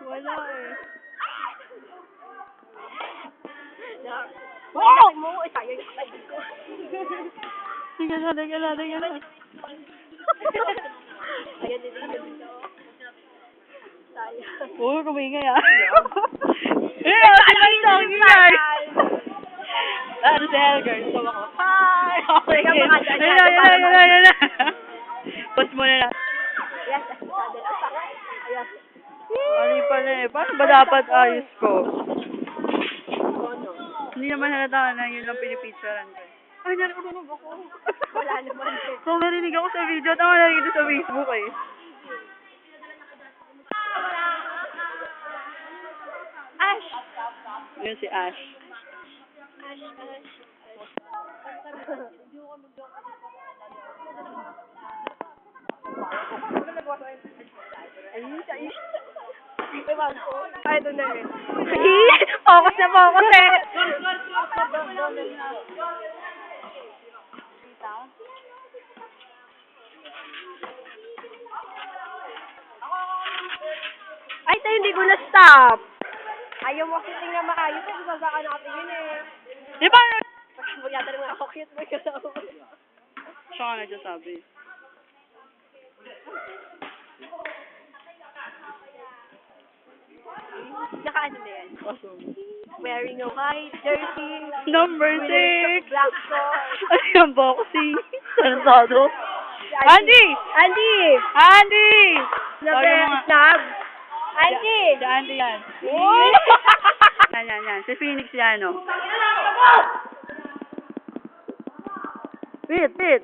Wala eh. Wow! Mo, sayang yung kapatid ko. Tingnan na. Ayan din dito. Sayang. Oo, kumingay ah. Ingay! Ano si Helger? Gusto ko. Hi! Okay. Ayan na. Post mo na. Yes, sabi lang sa ayan. Ano pala eh. Paano ba dapat ayos ko? Hindi naman halata na yun lang pinipicturean ko. Ay, narinig ako. Wala naman eh. So, narinig ako sa video. Tama narinig ito sa Facebook eh. Ash! Yun si Ash. Ash. Ayun, ayun. Diba ko? Ay, doon na rin. Focus na focus eh. Ay, tayo hindi ko na-stop. Ayaw mo kasi tingnan maayos. Kasi sasaka natin yun eh. Di ba? Pag yata naman ako cute mo yun ako. Siya ka nagsasabi. Naka ano na yan? Awesome. Wearing a white jersey. Number with a 6. black socks. Ay, ang boxing. Sarasado. Andy! Andy! Sabi mo nga. Snap! Andy! Si Andy yan. Yan. Si Phoenix yan, no? Wait.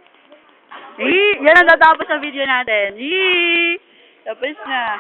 Yan ang tatapos sa video natin. Tapos na.